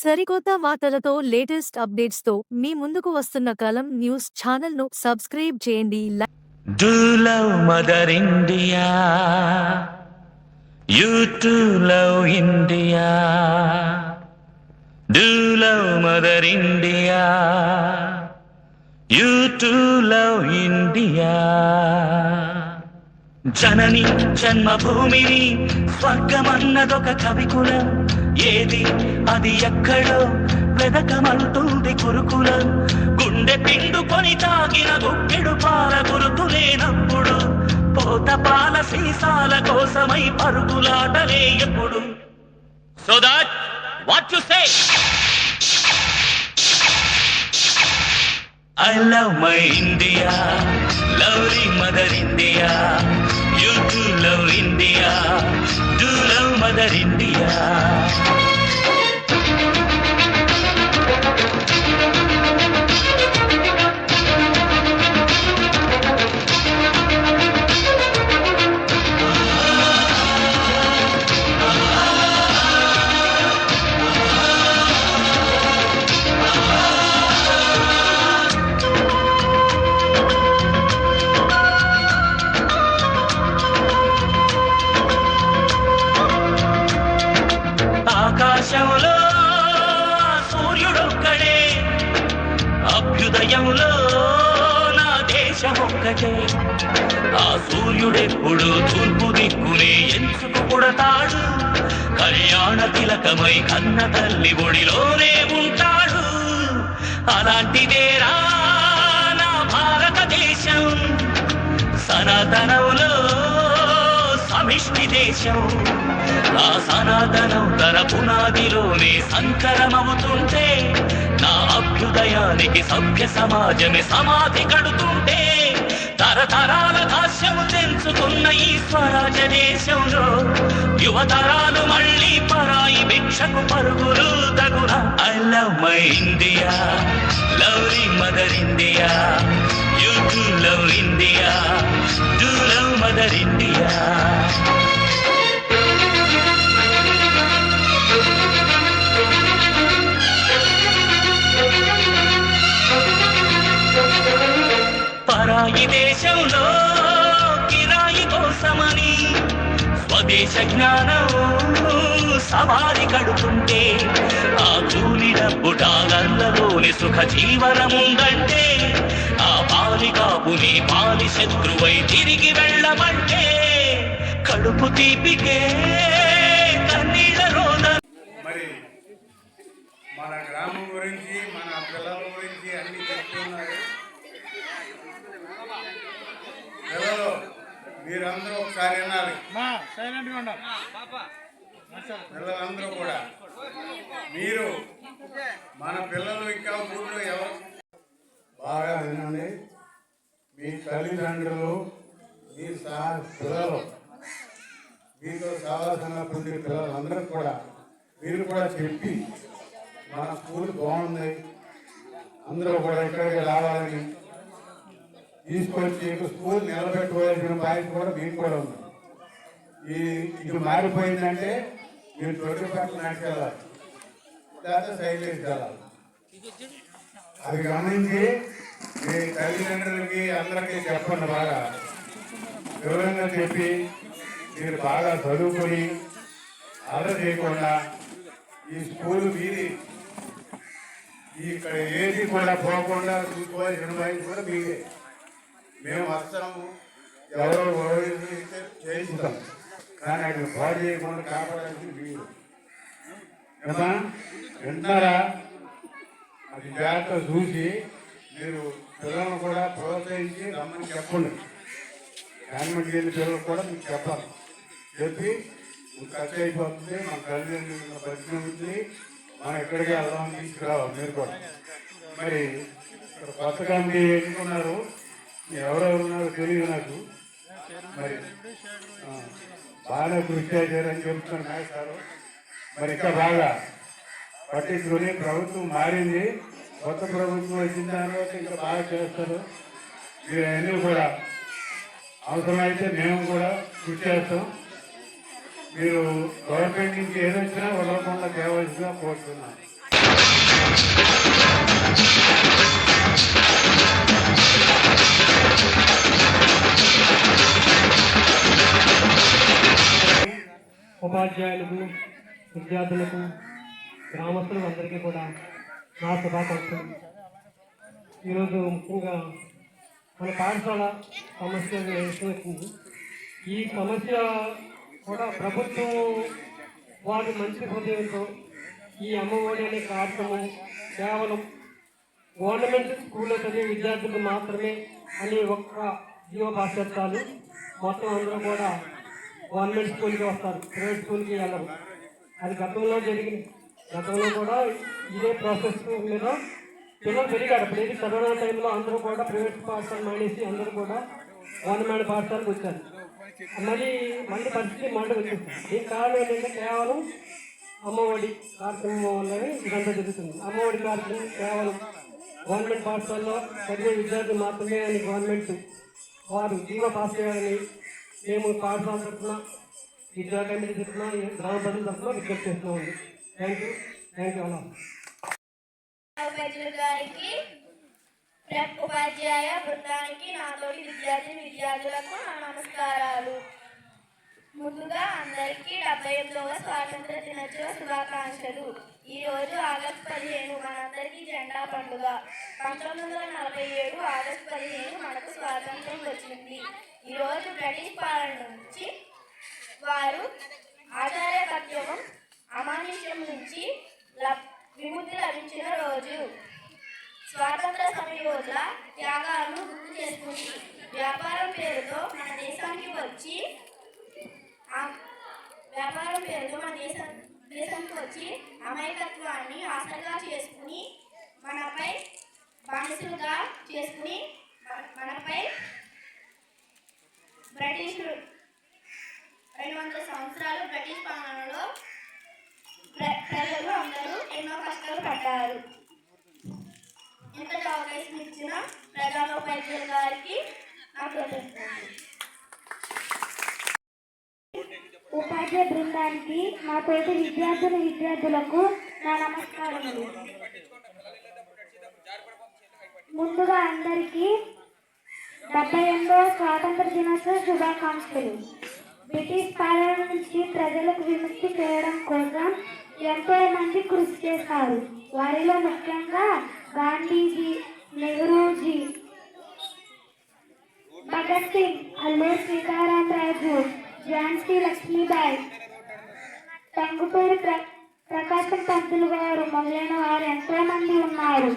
సరికొత్త వార్తలతో latest updates తో మీ ముందుకు వస్తున్న కలం న్యూస్ ఛానల్ ను సబ్స్క్రైబ్ చేయండి. Do love Mother India, you too love India. Do love Mother India, you too love India. జనని జన్మభూమిని స్వర్గమన్నదొక కవికులం, ఏది అది ఎక్కడో వెదకమంటుంది కురుకులం. గుండె పిండుకొని తాగిన గుప్పెడు పాల గురుతులేనప్పుడు పోత పాల సీసాల కోసమై పరుగులాటలే ఎప్పుడు. So that what you say, I love my India, lovely Mother India, you too love India, do love Mother India. ఆకాశంలో సూర్యుడొక్కడే, అభ్యుదయంలో నా దేశమొక్కటే. ఆ సూర్యుడెప్పుడు తూర్పు దిక్కునే ఎంచుకు పుడతాడు, కళ్యాణ తిలకమై కన్న తల్లి ఒడిలోనే ఉంటాడు. అలాంటిదేరా నా భారతదేశం, సనాతనంలో సమిష్టి దేశం. ఆ సనాతనం తన పునాదిలోనే సంకరమవుతుంటే, నా అభ్యుదయానికి సభ్య సమాజమే సమాధి కడుతుంటే, తరతరాల దాస్యము తెంచుకున్న ఈ స్వరాజ్య దేశంలో యువతరాలు మళ్ళీ పరాయి భిక్షకు పరుగులు తగున. I love my India, lovely mother India, you too love India, do love mother India. పరాయి దేశంలో కిరాయి కోసమని స్వదేశ జ్ఞానం సవారి కడుతుంటే, ఆ కూలి డబ్బు డాలర్లలోని సుఖ జీవనముందంటే, ఆ పాలి కాపుని పాలి శత్రువై తిరిగి వెళ్ళమంటే, కడుపు తీపికే కన్నీళ్ళ రోద. మరి మన గ్రామం గురించి మన పిల్లల గురించి అన్ని చెప్తున్నారు. పిల్లలు మీరందరూ ఒకసారి వినాలి, పిల్లలందరూ కూడా. మీరు మన పిల్లలు ఇంకా ఊళ్ళో ఎవరు బాగా వినండి. మీ తల్లిదండ్రులు, మీ పిల్లలు, మీతో కావాల్సినటువంటి పిల్లలందరూ కూడా మీరు కూడా చెప్పి, మన స్కూల్ బాగుంది, అందరూ కూడా ఇక్కడికి రావాలని తీసుకొచ్చి స్కూల్ నిలబెట్టుకోవాల్సిన బాధ్యత కూడా మీకు కూడా ఉంది. ఇది మారిపోయిందంటే మీరు తొట్టిపట్ల నడిచెళ్ళాలి, లేదా సైలేజ్ వెళ్ళాలి. అది గమనించి మీ తల్లిదండ్రులకి అందరికీ చెప్పండి, బాగా వివరంగా చెప్పి మీరు బాగా చదువుకొని అల్లరి చేయకుండా ఈ స్కూల్ మీది, ఇక్కడ ఏది కూడా పోకుండా చూసుకోవాల్సిన బాధ్యత కూడా మీదే. మేము వస్తాము, ఎవరో చేయిస్తాం, కానీ అక్కడ బాగు చేయకుండా కాపాడాల్సి మీరు. ఏమా వింటారా? అది జాగ్రత్త చూసి మీరు పిల్లలను కూడా ప్రోత్సహించి రమ్మని చెప్పండి. గవర్నమెంట్ వెళ్ళి పిల్లలు కూడా మీకు చెప్పాలి. చెప్పి ఖర్చు అయిపోతుంది, మన తల్లిదండ్రుల పరిచయం ఉంది, మనం ఎక్కడికి వెళ్దామని తీసుకురావాలి మీరు కూడా. మరి ఇక్కడ కొత్త కమిటీ ఎన్నుకున్నారు, ఎవరెవరు ఉన్నారో తెలియదు నాకు. మరి బాగా కృషి చేశారని చెప్తున్నారు మేస్తారు. మరి ఇంకా బాగా పట్టించుకొని ప్రభుత్వం మారింది, కొత్త ప్రభుత్వం వచ్చిన తర్వాత ఇంకా బాగా చేస్తారు. మీరు అన్నీ కూడా అవసరమైతే మేము కూడా కృషి చేస్తాం. మీరు గవర్నమెంట్ నుంచి ఏదొచ్చినా వదలకుండా తేవాల్సిందిగా కోరుతున్నాను. ఉపాధ్యాయులకు, విద్యార్థులకు, గ్రామస్తులకు అందరికీ కూడా నా శుభాకాంక్షలు. ఈరోజు ముఖ్యంగా మన పాఠశాల సమస్య వచ్చింది. ఈ సమస్య కూడా ప్రభుత్వం వారి మంచి హృదయంతో ఈ అమ్మఒడి అనే కార్యక్రమం కేవలం గవర్నమెంట్ స్కూల్లో చదివే విద్యార్థులకు మాత్రమే అని ఒక్క జీవ భాషలు మొత్తం అందరూ కూడా గవర్నమెంట్ స్కూల్కి వస్తారు, ప్రైవేట్ స్కూల్కి వెళ్ళరు. అది గతంలో జరిగింది. గతంలో కూడా ఇదే ప్రాసెస్ మీద పిల్లలు పెరిగారు. అప్పుడు ఏది కరోనా టైంలో అందరూ కూడా ప్రైవేట్ పాఠశాల మానేసి అందరూ కూడా గవర్నమెంట్ పాఠశాలకు వచ్చారు. మళ్ళీ పరిస్థితి మాట వచ్చింది. దీనికి కారణం ఏంటంటే కేవలం అమ్మఒడి కార్యక్రమం వల్లనే ఇదంతా జరుగుతుంది. అమ్మఒడి కార్యక్రమం కేవలం గవర్నమెంట్ పాఠశాలలో చదివే విద్యార్థులు మాత్రమే అని గవర్నమెంట్ వారు జీవో పాస్ చేయాలని మేము పాఠశాల తరఫున, విద్యా కమిటీ తరఫున, గ్రామ ప్రజల తరఫున విజ్ఞప్తి చేస్తున్నామండి. థ్యాంక్ యూ అలా. గారికి, ఉపాధ్యాయ బృందానికి, నాతోటి విద్యార్థులకు నా నమస్కారాలు. ముందుగా అందరికీ 78వ స్వాతంత్ర దినోత్సవ శుభాకాంక్షలు. ఈరోజు ఆగస్టు 15 మనందరికీ జెండా పండుగ. 1947 ఆగస్టు 15 మనకు స్వాతంత్రం వచ్చింది. ఈరోజు బ్రిటిష్ పాలన నుంచి వారు ఆచార్యకత్వం అమానుష్యం నుంచి విముక్తి లభించిన రోజు. స్వాతంత్ర సమయోధుల త్యాగాలను గుర్తు చేసుకుని వ్యాపారం పేరుతో మన దేశానికి వచ్చి అమాయకత్వాన్ని ఆసరగా చేసుకుని మనపై బానిసలుగా చేసుకుని మనపై బ్రిటిష్ 200 సంవత్సరాలు బ్రిటిష్ పాలనలో ప్రజలు అందరూ ఎన్నో కష్టాలు పడ్డారు. ఇంతటి అవకాశం ఇచ్చిన ప్రధానోపాధ్యాయుల గారికి నా కృతజ్ఞతలు. ఉపాధ్యాయ బృందానికి, మా తోటి విద్యార్థులకు నా నమస్కారములు. ముందుగా అందరికీ 78వ స్వాతంత్ర దినోత్సవ శుభాకాంక్షలు. బ్రిటిష్ పాలన నుంచి ప్రజలకు విముక్తి చేయడం కోసం ఎంతో మంది కృషి చేశారు. వారిలో ముఖ్యంగా గాంధీజీ, నెహ్రూజీ, భగత్ సింగ్, అల్లూరి సీతారామరాజు, ఝాన్సీ లక్ష్మీబాయి, టంగుటూరి ప్రకాశం పంతులు గారు మొదలైన వారు ఎంతో మంది ఉన్నారు.